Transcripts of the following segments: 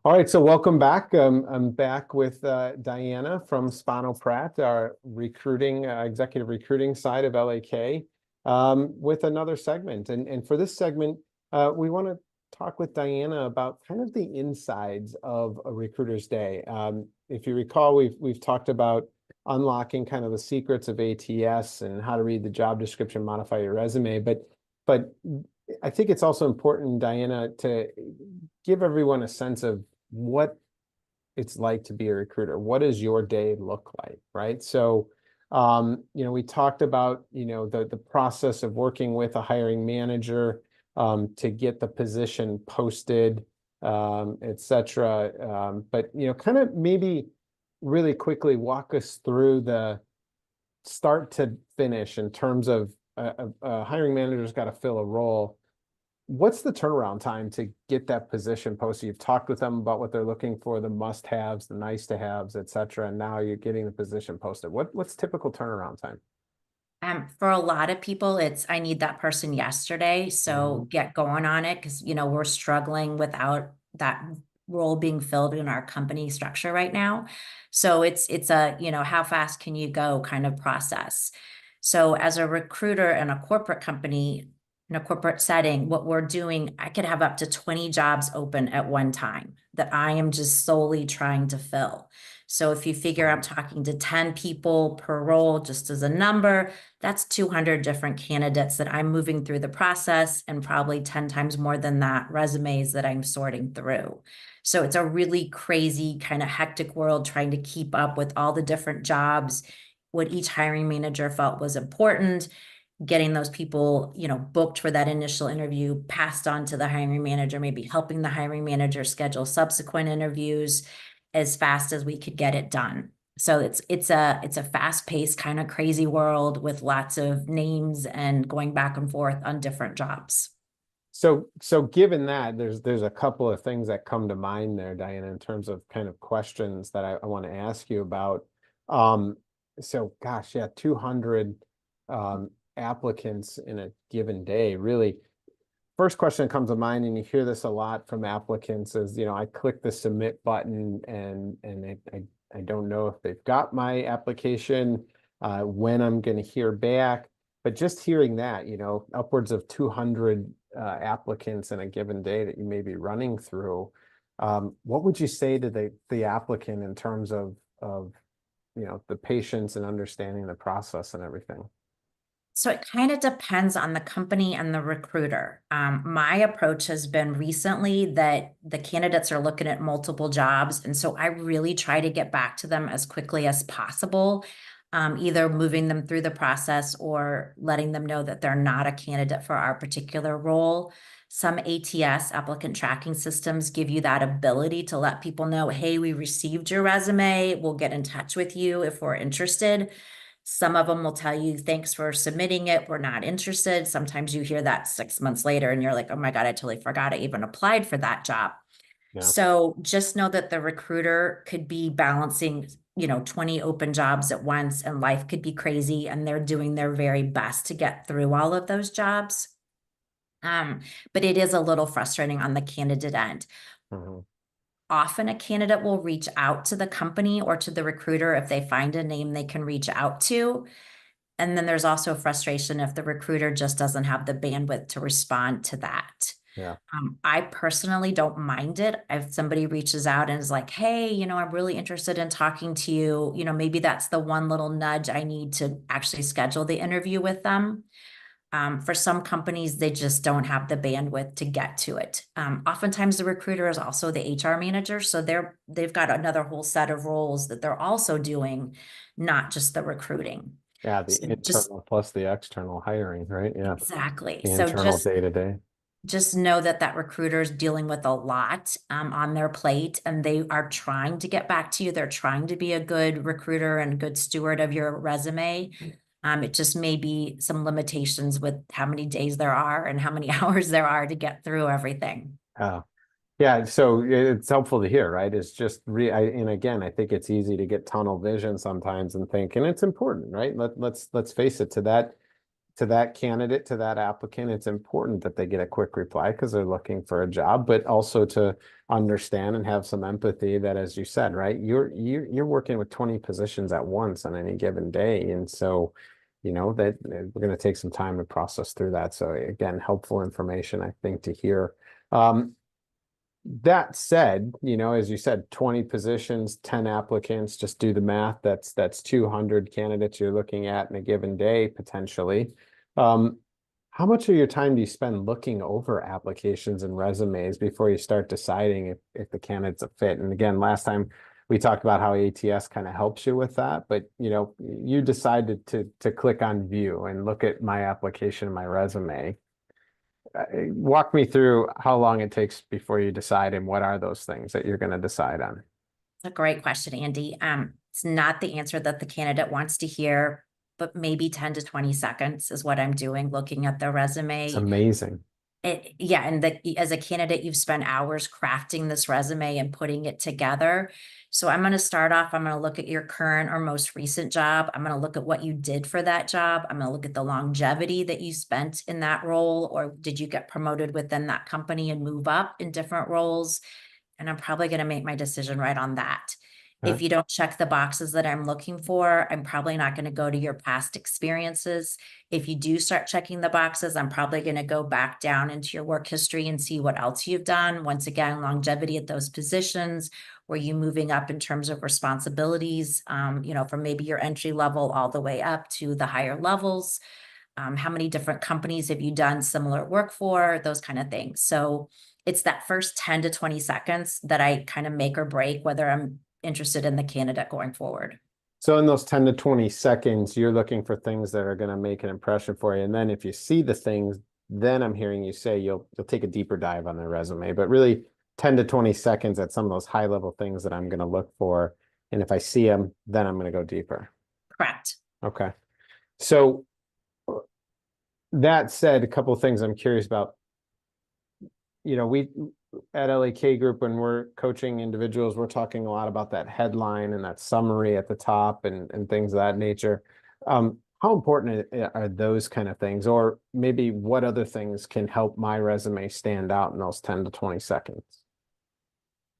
All right, so welcome back. I'm back with Diana from Spano Pratt, our executive recruiting side of LAK, with another segment. And for this segment, we want to talk with Diana about kind of the insides of a recruiter's day. If you recall, we've talked about unlocking kind of the secrets of ATS and how to read the job description, modify your resume, but I think it's also important, Diana, to give everyone a sense of what it's like to be a recruiter. What does your day look like, right? So, we talked about, the process of working with a hiring manager to get the position posted, et cetera. But, kind of maybe really quickly walk us through the start to finish in terms of a hiring manager's got to fill a role. What's the turnaround time to get that position posted? You've talked with them about what they're looking for, the must-haves, the nice-to-haves, et cetera, and now you're getting the position posted. What's typical turnaround time? For a lot of people, it's I need that person yesterday, so get going on it because we're struggling without that role being filled in our company structure right now. So it's a, how fast can you go kind of process. So as a recruiter in a corporate company, in a corporate setting, what we're doing, I could have up to 20 jobs open at one time that I am just solely trying to fill. So if you figure I'm talking to 10 people per role, just as a number, that's 200 different candidates that I'm moving through the process, and probably 10 times more than that resumes that I'm sorting through. So it's a really crazy kind of hectic world trying to keep up with all the different jobs, what each hiring manager felt was important, getting those people, booked for that initial interview, passed on to the hiring manager, maybe helping the hiring manager schedule subsequent interviews as fast as we could get it done. So it's a fast-paced kind of crazy world with lots of names and going back and forth on different jobs. So given that, there's a couple of things that come to mind there, Diana, in terms of kind of questions that I want to ask you about. So gosh, yeah, 200 applicants in a given day. Really, first question that comes to mind, and you hear this a lot from applicants, is, I click the submit button and I don't know if they've got my application, when I'm going to hear back. But just hearing that, upwards of 200 applicants in a given day that you may be running through, what would you say to the applicant in terms of the patience and understanding the process and everything? So it kind of depends on the company and the recruiter. My approach has been recently that the candidates are looking at multiple jobs. And so I really try to get back to them as quickly as possible, either moving them through the process or letting them know that they're not a candidate for our particular role. Some ATS, applicant tracking systems, give you that ability to let people know, hey, we received your resume. We'll get in touch with you if we're interested. Some of them will tell you, thanks for submitting it. We're not interested. Sometimes you hear that 6 months later and you're like, oh my God, I totally forgot I even applied for that job. Yeah. So just know that the recruiter could be balancing, 20 open jobs at once, and life could be crazy, and they're doing their very best to get through all of those jobs. But it is a little frustrating on the candidate end. Mhm. Often a candidate will reach out to the company or to the recruiter if they find a name they can reach out to. And then there's also frustration if the recruiter just doesn't have the bandwidth to respond to that. Yeah. I personally don't mind it if somebody reaches out and is like, hey, I'm really interested in talking to you. Maybe that's the one little nudge I need to actually schedule the interview with them. For some companies, they just don't have the bandwidth to get to it. Oftentimes, the recruiter is also the HR manager, so they've got another whole set of roles that they're also doing, not just the recruiting. Yeah, the So just internal plus the external hiring, right? Yeah, exactly. the So internal just day to day. just know that that recruiter is dealing with a lot on their plate, and they are trying to get back to you. They're trying to be a good recruiter and good steward of your resume. It just may be some limitations with how many days there are and how many hours there are to get through everything. Oh, yeah. So it's helpful to hear, right? It's just and again, I think it's easy to get tunnel vision sometimes and think, and it's important, right? Let's face it, to to that candidate, to that applicant, it's important that they get a quick reply because they're looking for a job, but also to understand and have some empathy that, as you said, right, you're working with 20 positions at once on any given day. And so, you know, that we're going to take some time to process through that. So again, helpful information, I think, to hear. That said, you know, as you said, 20 positions, 10 applicants, just do the math. That's 200 candidates you're looking at in a given day, potentially. How much of your time do you spend looking over applications and resumes before you start deciding if the candidate's a fit? And again, last time we talked about how ATS kind of helps you with that, but you know, you decided to click on view and look at my application and my resume. Walk me through how long it takes before you decide and what are those things that you're going to decide on? It's a great question, Andy. It's not the answer that the candidate wants to hear, but maybe 10 to 20 seconds is what I'm doing, looking at the It's resume. amazing. Yeah, and as a candidate, you've spent hours crafting this resume and putting it together. So I'm going to start off, I'm going to look at your current or most recent job. I'm going to look at what you did for that job. I'm going to look at the longevity that you spent in that role, or did you get promoted within that company and move up in different roles? And I'm probably going to make my decision right on that. If you don't check the boxes that I'm looking for, I'm probably not going to go to your past experiences. If you do start checking the boxes, I'm probably going to go back down into your work history and see what else you've done. Once again, longevity at those positions. Were you moving up in terms of responsibilities, you know, from maybe your entry level all the way up to the higher levels? How many different companies have you done similar work for? Those kind of things. So it's that first 10 to 20 seconds that I kind of make or break whether I'm interested in the candidate going forward. So in those 10 to 20 seconds, you're looking for things that are going to make an impression for you. And then if you see the things, then I'm hearing you say you'll take a deeper dive on their resume. But really 10 to 20 seconds at some of those high level things that I'm going to look for. And if I see them, then I'm going to go deeper. Correct. Okay. So that said, a couple of things I'm curious about. You know, we at LAK Group, when we're coaching individuals, we're talking a lot about that headline and that summary at the top and things of that nature. How important are those kind of things? Or maybe what other things can help my resume stand out in those 10 to 20 seconds?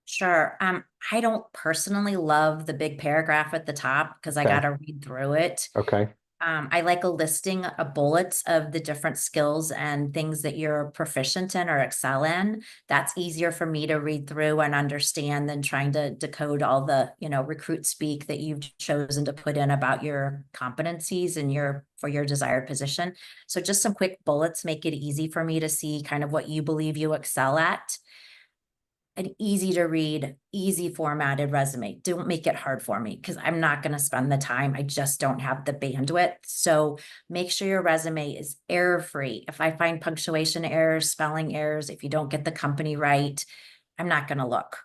Sure. I don't personally love the big paragraph at the top because I got Okay. to read through it. Okay. I like a listing of bullets of the different skills and things that you're proficient in or excel in. That's easier for me to read through and understand than trying to decode all the, you know, recruit speak that you've chosen to put in about your competencies and for your desired position. So just some quick bullets make it easy for me to see kind of what you believe you excel at. An easy to read, easy formatted resume. Don't make it hard for me because I'm not going to spend the time. I just don't have the bandwidth. So make sure your resume is error free. If I find punctuation errors, spelling errors, if you don't get the company right, I'm not going to look.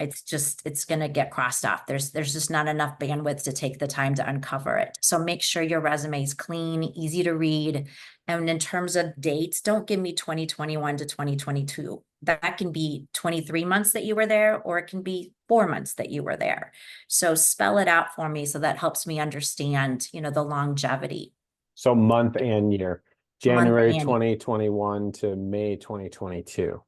It's going to get crossed off. There's just not enough bandwidth to take the time to uncover it. So make sure your resume is clean, easy to read. And in terms of dates, don't give me 2021 to 2022. That can be 23 months that you were there, or it can be 4 months that you were there. So spell it out for me. So that helps me understand, you know, the longevity. So month and year, Month January and 2021 to May 2022.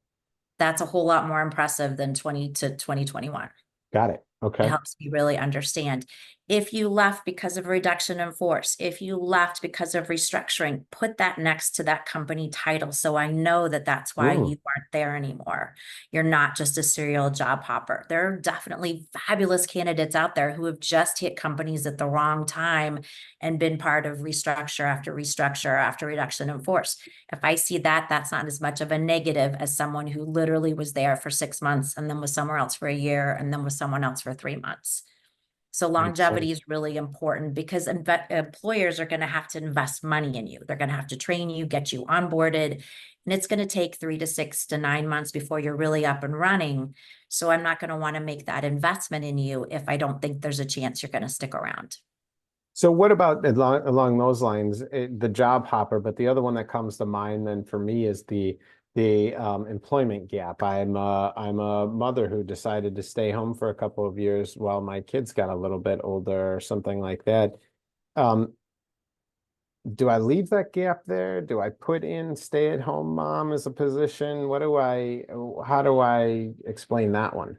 that's a whole lot more impressive than 20 to 2021. Got it. It Okay. helps me really understand. If you left because of reduction in force, if you left because of restructuring, put that next to that company title so I know that that's why you aren't there anymore. You're not just a serial job hopper. There are definitely fabulous candidates out there who have just hit companies at the wrong time and been part of restructure after reduction in force. If I see that, that's not as much of a negative as someone who literally was there for 6 months and then was somewhere else for a year and then was someone else for 3 months. So longevity is really important because employers are going to have to invest money in you. They're going to have to train you, get you onboarded, and it's going to take 3 to 6 to 9 months before you're really up and running. So I'm not going to want to make that investment in you if I don't think there's a chance you're going to stick around. So what about along those lines, the job hopper, but the other one that comes to mind then for me is the employment gap. I'm a mother who decided to stay home for a couple of years while my kids got a little bit older or something like that. do I leave that gap there? Do I put in stay-at-home mom as a position? How do I explain that one?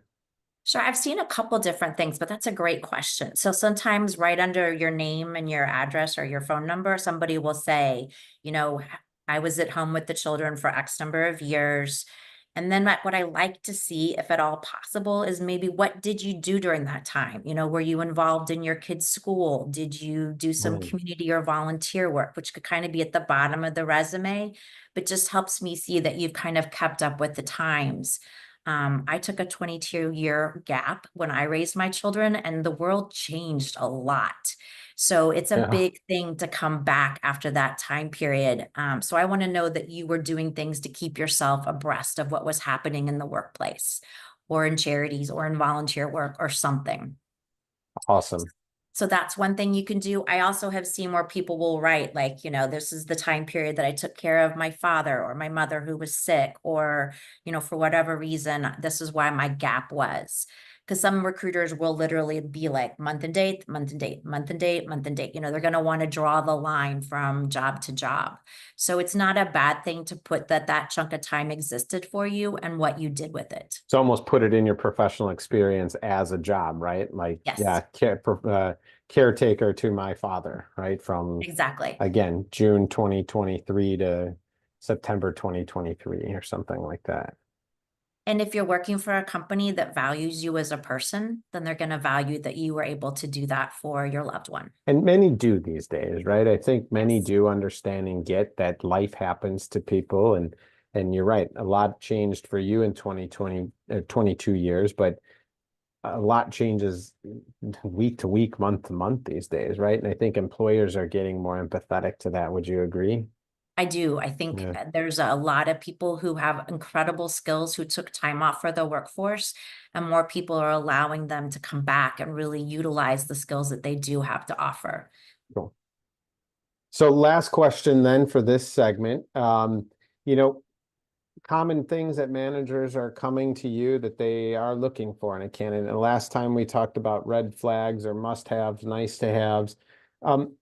Sure, I've seen a couple different things, but that's a great question. So sometimes right under your name and your address or your phone number, somebody will say, you know, I was at home with the children for X number of years. And then what I like to see, if at all possible, is maybe what did you do during that time? You know, were you involved in your kid's school? Did you do some Mm, community or volunteer work, which could kind of be at the bottom of the resume, but just helps me see that you've kind of kept up with the times. I took a 22-year gap when I raised my children, and the world changed a lot. So it's a yeah. big thing to come back after that time period. So I want to know that you were doing things to keep yourself abreast of what was happening in the workplace or in charities or in volunteer work or something. Awesome. So that's one thing you can do. I also have seen where people will write, like, you know, this is the time period that I took care of my father or my mother who was sick, or, you know, for whatever reason, this is why my gap was. Because some recruiters will literally be like month and date, month and date, month and date, month and date. You know, they're going to want to draw the line from job to job. So it's not a bad thing to put that chunk of time existed for you and what you did with it. So almost put it in your professional experience as a job, right? Like, Yes, yeah, caretaker to my father, right? From, exactly. again, June 2023 to September 2023 or something like that. And if you're working for a company that values you as a person, then they're going to value that you were able to do that for your loved one. And many do these days, right? I think many Yes. do understand and get that life happens to people, and you're right, a lot changed for you in 2020, 22 years, but a lot changes week to week, month to month these days, right? And I think employers are getting more empathetic to that. Would you agree? I do. I think Yeah. there's a lot of people who have incredible skills who took time off for the workforce, and more people are allowing them to come back and really utilize the skills that they do have to offer. Cool. So last question then for this segment. You know, common things that managers are coming to you that they are looking for in a candidate. And last time we talked about red flags or must-haves, nice-to-haves. Um,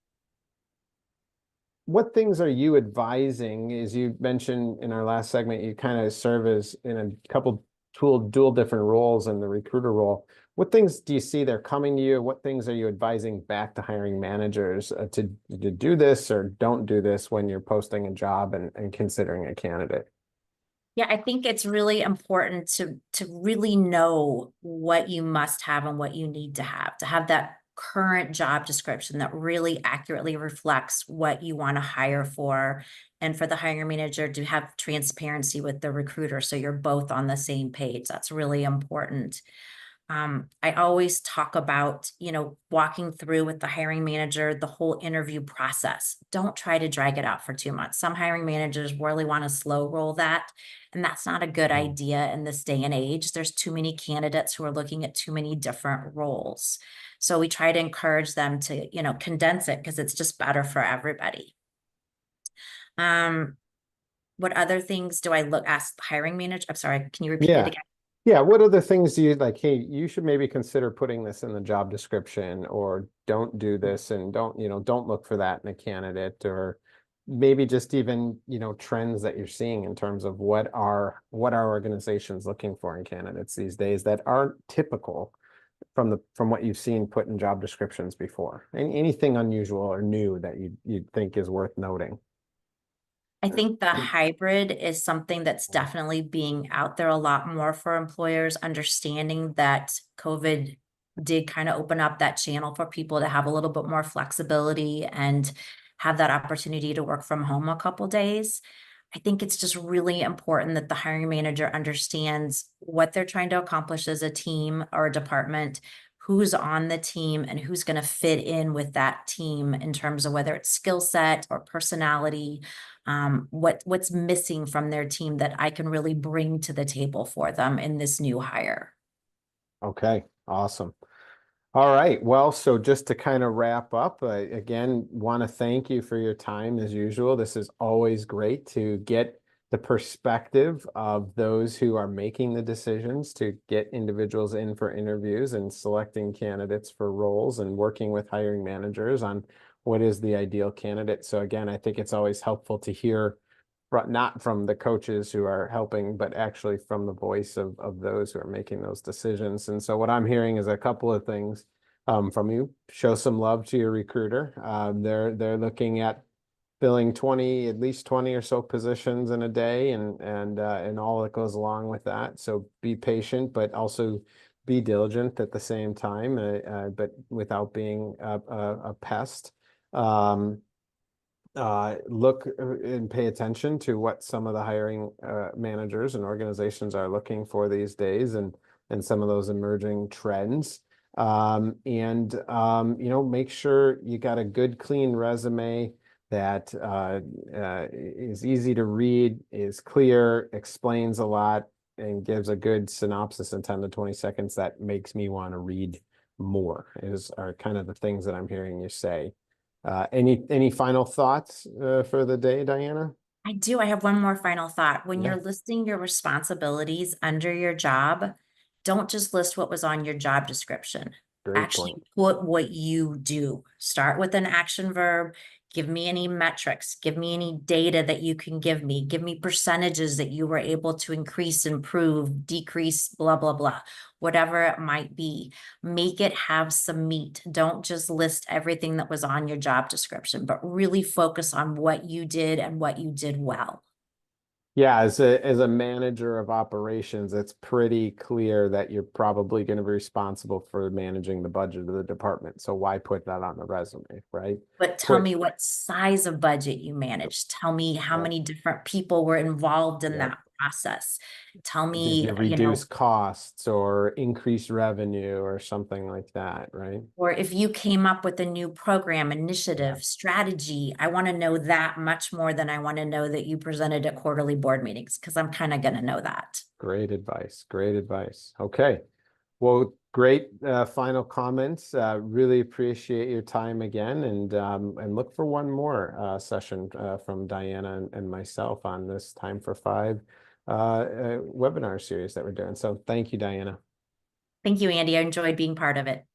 what things are you advising? As you mentioned in our last segment, you kind of serve as in a couple dual different roles in the recruiter role. What things do you see they're coming to you? What things are you advising back to hiring managers to do this or don't do this when you're posting a job and considering a candidate? Yeah, I think it's really important to really know what you must have and what you need to have that current job description that really accurately reflects what you want to hire for, and for the hiring manager to have transparency with the recruiter so you're both on the same page. That's really important. I always talk about, you know, walking through with the hiring manager the whole interview process. Don't try to drag it out for 2 months. Some hiring managers really want to slow roll that, and that's not a good Mm. idea in this day and age. There's too many candidates who are looking at too many different roles. So we try to encourage them to, you know, condense it because it's just better for everybody. Um, what other things do I ask the hiring manager? I'm sorry, can you repeat it Yeah. again? Yeah. What other things do you like? Hey, you should maybe consider putting this in the job description, or don't do this and don't look for that in a candidate, or maybe just even, trends that you're seeing in terms of what are organizations looking for in candidates these days that aren't typical from what you've seen put in job descriptions before. Anything unusual or new that you'd think is worth noting. I think the hybrid is something that's definitely being out there a lot more for employers, understanding that COVID did kind of open up that channel for people to have a little bit more flexibility and have that opportunity to work from home a couple days. I think it's just really important that the hiring manager understands what they're trying to accomplish as a team or a department, who's on the team, and who's going to fit in with that team in terms of whether it's skill set or personality, what's missing from their team that I can really bring to the table for them in this new hire. Okay, awesome. All right. Well, so just to kind of wrap up, again, want to thank you for your time as usual. This is always great to get the perspective of those who are making the decisions to get individuals in for interviews and selecting candidates for roles and working with hiring managers on what is the ideal candidate. So again, I think it's always helpful to hear not from the coaches who are helping, but actually from the voice of those who are making those decisions. And so what I'm hearing is a couple of things from you. Show some love to your recruiter. They're looking at filling at least 20 or so positions in a day, and all that goes along with that. So be patient, but also be diligent at the same time, but without being a pest. Look and pay attention to what some of the hiring managers and organizations are looking for these days, and some of those emerging trends. Make sure you got a good, clean resume that is easy to read, is clear, explains a lot, and gives a good synopsis in 10 to 20 seconds that makes me want to read more, are kind of the things that I'm hearing you say. Any final thoughts for the day, Diana? I do. I have one more final thought. When Yeah. you're listing your responsibilities under your job, don't just list what was on your job description. Great Actually point. put what you do. Start with an action verb. Give me any metrics. Give me any data that you can give me. Give me percentages that you were able to increase, improve, decrease, blah, blah, blah. Whatever it might be. Make it have some meat. Don't just list everything that was on your job description, but really focus on what you did and what you did well. Yeah, as a manager of operations, it's pretty clear that you're probably going to be responsible for managing the budget of the department. So why put that on the resume, right? But tell Put me what size of budget you managed. Tell me how yeah, many different people were involved in yeah. that process. Tell Did me, you reduce costs or increase revenue or something like that, right? or if you came up with a new program, Yeah. initiative, strategy. I want to know that much more than I want to know that you presented at quarterly board meetings, because I'm kind of going to know that. Great advice. Great advice. Okay. Well, great final comments. Really appreciate your time again, and look for one more session from Diana and myself on this Time for Five webinar series that we're doing. So thank you, Diana. Thank you, Andy. I enjoyed being part of it.